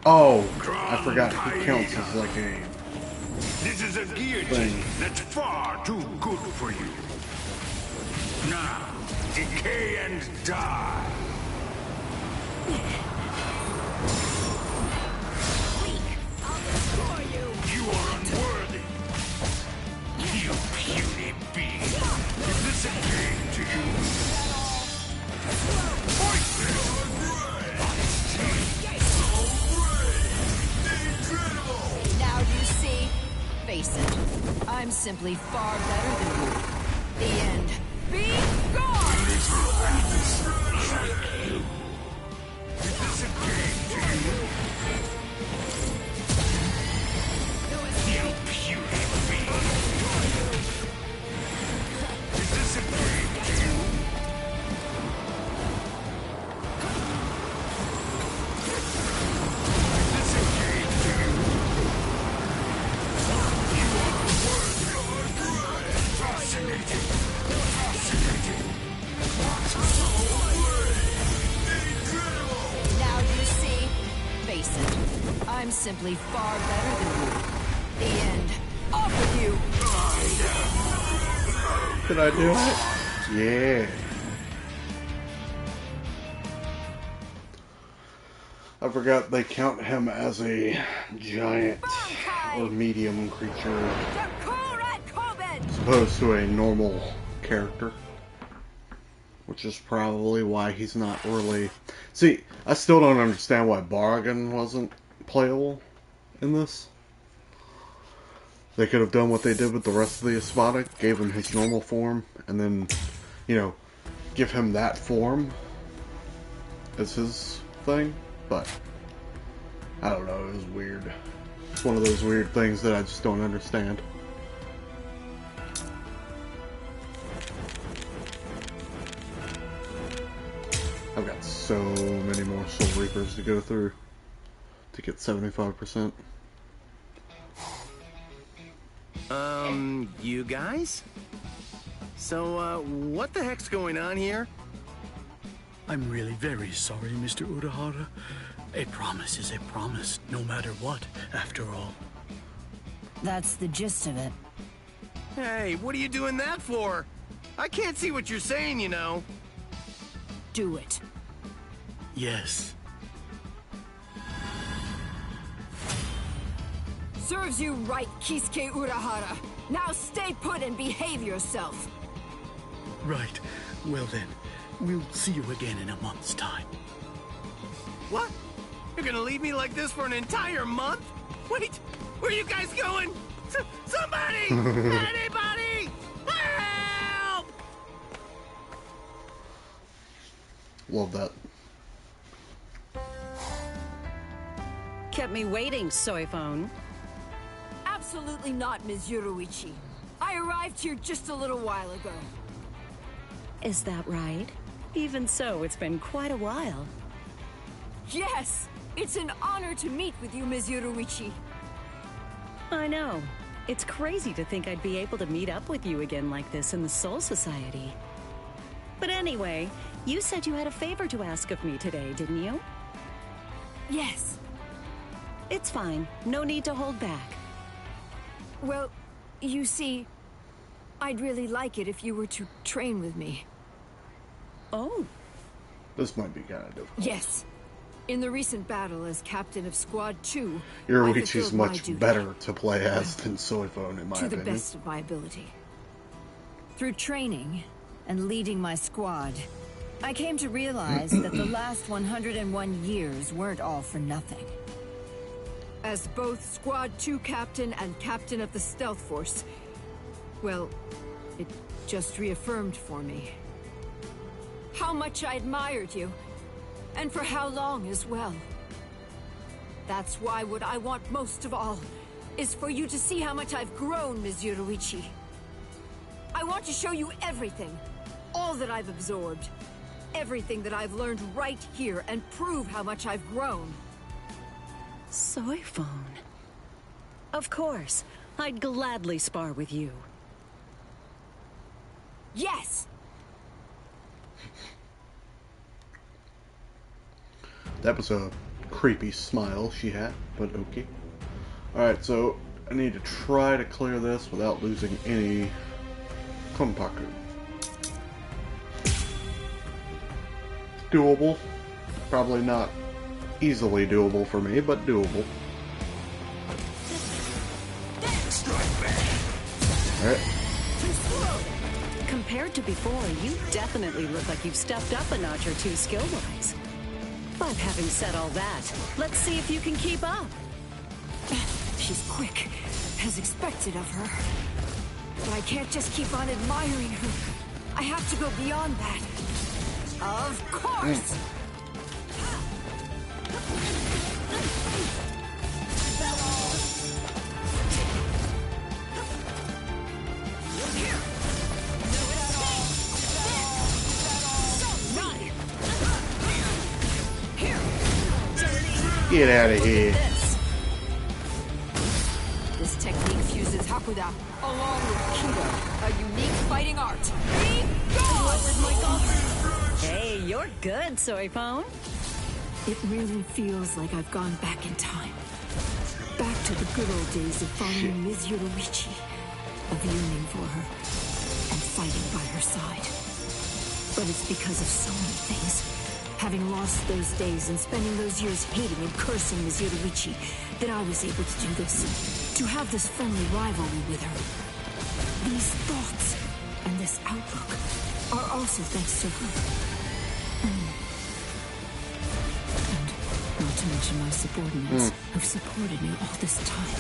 Oh, I forgot he counts as like a This is a guillotine thing. that's far too good for you. Now, decay and die. You are unworthy. You puny being. Is this a game to you? Now do you see? Face it. I'm simply far better than you. The end. Be gone! Is this a game to you? You puny being. Is this a game to you? Now do you see? Face it. I'm simply far better than you. The end. Off with you! Did I do it? Yeah. I forgot they count him as a giant or medium creature as opposed to a normal character. Which is probably why he's not really... See, I still don't understand why Bargain wasn't playable in this. They could have done what they did with the rest of the Espada, gave him his normal form, and then, you know, give him that form as his thing, but I don't know, it was weird. It's one of those weird things that I just don't understand. I've got so many more Soul Reapers to go through to get 75%. You guys? So, what the heck's going on here? I'm really very sorry, Mr. Urahara. A promise is a promise, no matter what, after all. That's the gist of it. Hey, what are you doing that for? I can't see what you're saying, you know. Do it. Yes. Serves you right, Kisuke Urahara. Now stay put and behave yourself. Right. Well then, we'll see you again in a month's time. What? You're gonna leave me like this for an entire month? Wait, where are you guys going? Somebody! Anybody! Help! Love that. Kept me waiting, Soifon. Absolutely not, Ms. Yoruichi. I arrived here just a little while ago. Is that right? Even so, it's been quite a while. Yes! It's an honor to meet with you, Ms. Yoruichi. I know. It's crazy to think I'd be able to meet up with you again like this in the Soul Society. But anyway, you said you had a favor to ask of me today, didn't you? Yes. It's fine. No need to hold back. Well, you see, I'd really like it if you were to train with me. Oh. This might be kind of difficult. Yes. In the recent battle as captain of Squad 2, Yoruichi's much better to play as than Soifon, in my opinion. To the best of my ability. Through training and leading my squad, I came to realize that the last 101 years weren't all for nothing. As both Squad 2 captain and captain of the Stealth Force, well, it just reaffirmed for me how much I admired you, and for how long as well. That's why what I want most of all is for you to see how much I've grown, Ms. Yoruichi. I want to show you everything, all that I've absorbed, everything that I've learned right here, and prove how much I've grown. Soifon. Of course. I'd gladly spar with you. Yes! That was a creepy smile she had, but okay. Alright, so I need to try to clear this without losing any Konpaku. Doable. Probably not easily doable for me, but doable. Alright. Compared to before, you definitely look like you've stepped up a notch or two skill-wise. But having said all that, let's see if you can keep up. She's quick, as expected of her. But I can't just keep on admiring her. I have to go beyond that. Of course! Get out of here. This technique fuses Hakuda along with Kido, a unique fighting art. Hey, you're good, Soifon. It really feels like I've gone back in time. Back to the good old days of following Ms. Yoruichi, of yearning for her, and fighting by her side. But it's because of so many things. Having lost those days and spending those years hating and cursing Ms. Yoruichi, that I was able to do this. To have this friendly rivalry with her. These thoughts and this outlook are also thanks to her. And not to mention my subordinates who've supported me all this time.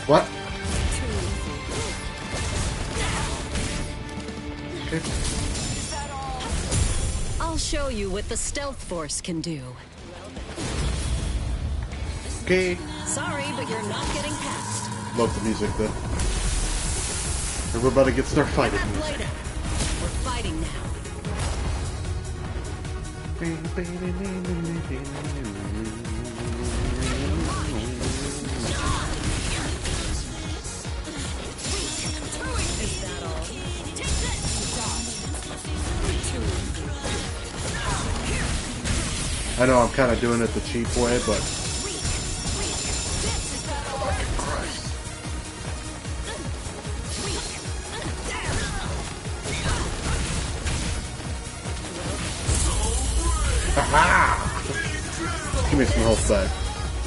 What? I'll show you what the Stealth Force can do. Okay. Sorry, but you're not getting past. Love the music though. Everybody gets their fighting music. Later. We're fighting now. Is that all? I know I'm kind of doing it the cheap way, but... Aha! Give me some health back.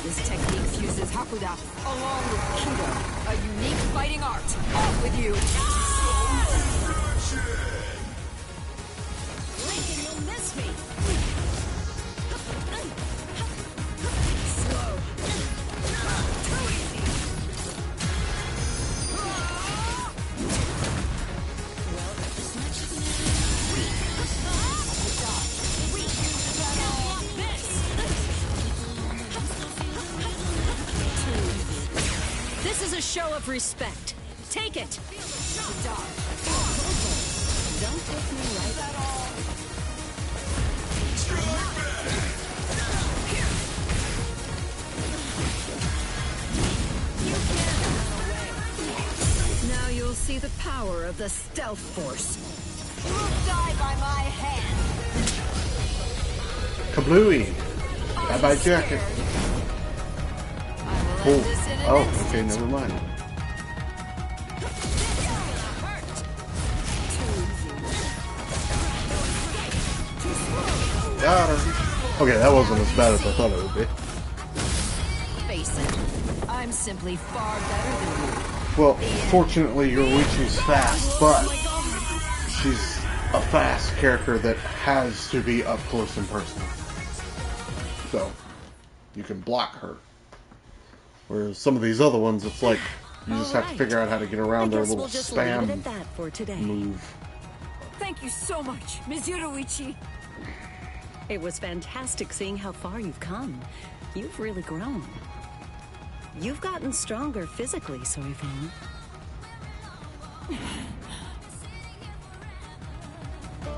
This technique fuses Hakuda along with Kido, a unique fighting art. Off with you! Lincoln, you'll miss me! Slow. Too easy. Well, as much as this is a show of respect. Take it. Don't take me right at all. Now you'll see the power of the stealth force. You'll die by my hand. Kablooey! Bye-bye jacket. Oh, okay, never mind. Got her. Okay, that wasn't as bad as I thought it would be. Face it, I'm simply far better than you. Well, fortunately, Yoruichi's fast, but she's a fast character that has to be up close and personal. So, you can block her. Whereas some of these other ones, it's like, you just have to figure out how to get around their little spam move. Thank you so much, Ms. Yoruichi. It was fantastic seeing how far you've come. You've really grown. You've gotten stronger physically, Soifon.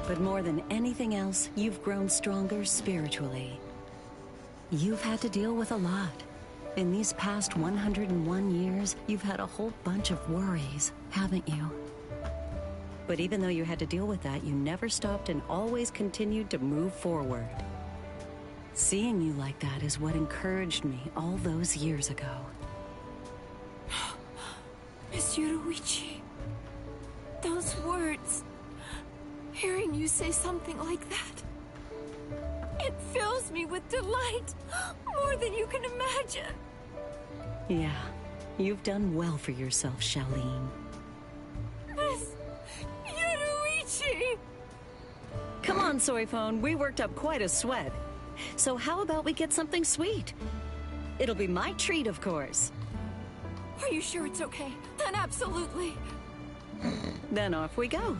But more than anything else, you've grown stronger spiritually. You've had to deal with a lot. In these past 101 years, you've had a whole bunch of worries, haven't you? But even though you had to deal with that, you never stopped and always continued to move forward. Seeing you like that is what encouraged me all those years ago. Miss Yoruichi, those words, hearing you say something like that, it fills me with delight, more than you can imagine. Yeah, you've done well for yourself, Shaolin. Miss Yoruichi! Come on, Soifon, we worked up quite a sweat. So how about we get something sweet? It'll be my treat, of course. Are you sure it's okay? Then absolutely. Then off we go.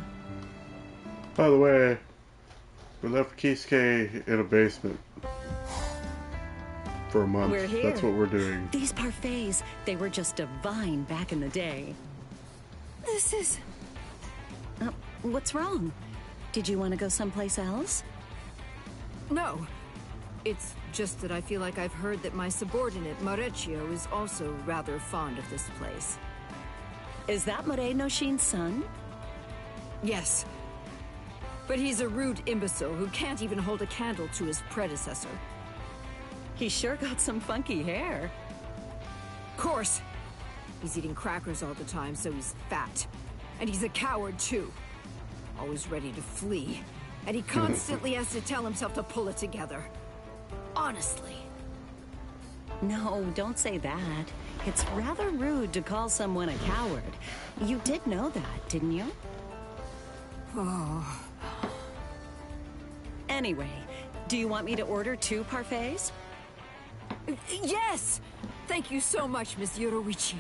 By the way, we left Kisuke in a basement for a month. We're here. That's what we're doing. These parfaits, they were just divine back in the day. This is... What's wrong? Did you want to go someplace else? No. It's just that I feel like I've heard that my subordinate, Marecchio, is also rather fond of this place. Is that Moreno-shin's son? Yes. But he's a rude imbecile who can't even hold a candle to his predecessor. He sure got some funky hair. Of course. He's eating crackers all the time, so he's fat. And he's a coward, too. Always ready to flee. And he constantly has to tell himself to pull it together. Honestly. No, don't say that. It's rather rude to call someone a coward. You did know that, didn't you? Oh. Anyway, do you want me to order 2 parfaits? Yes! Thank you so much, Miss Yoruichi.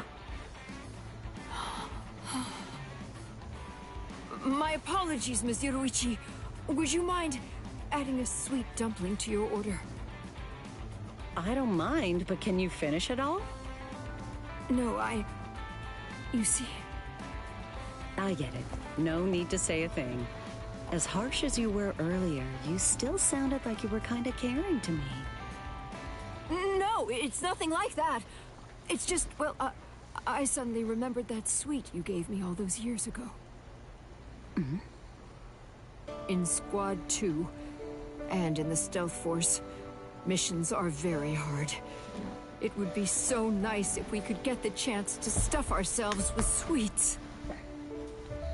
My apologies, Miss Yoruichi. Would you mind adding a sweet dumpling to your order? I don't mind, but can you finish it all? No, you see... I get it. No need to say a thing. As harsh as you were earlier, you still sounded like you were kind of caring to me. No, it's nothing like that. It's just, well, I suddenly remembered that sweet you gave me all those years ago. Mm-hmm. In Squad 2, and in the Stealth Force, Missions are very hard. It would be so nice if we could get the chance to stuff ourselves with sweets.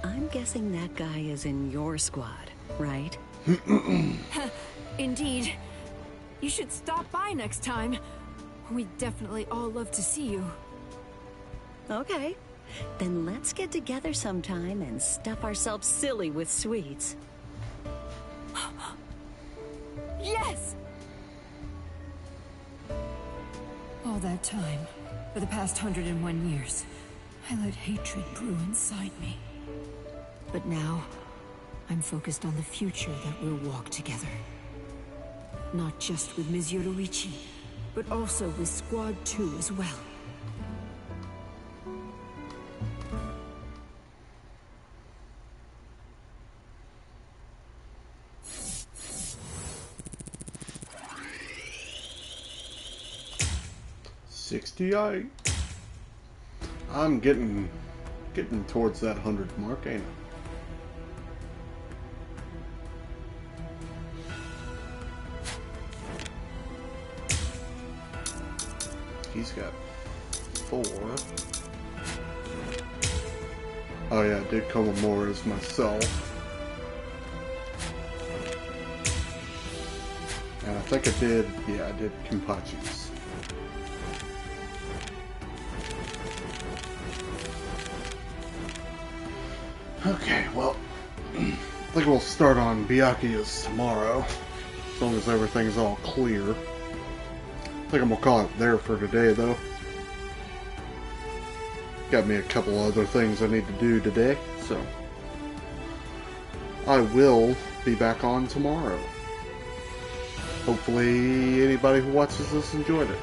I'm guessing that guy is in your squad, right? Indeed. You should stop by next time. We'd definitely all love to see you. Okay. Then let's get together sometime and stuff ourselves silly with sweets. Yes! All that time, for the past 101 years, I let hatred brew inside me. But now, I'm focused on the future that we'll walk together. Not just with Ms. Yoruichi, but also with Squad 2 as well. $68. I'm getting towards that 100 mark, ain't I? He's got 4. Oh yeah, I did Komamura as myself. And I think I did, yeah, I did Kenpachi's. Okay, well, I think we'll start on Byakuya's tomorrow, as long as everything's all clear. I think I'm gonna call it there for today, though. Got me a couple other things I need to do today, so I will be back on tomorrow. Hopefully anybody who watches this enjoyed it.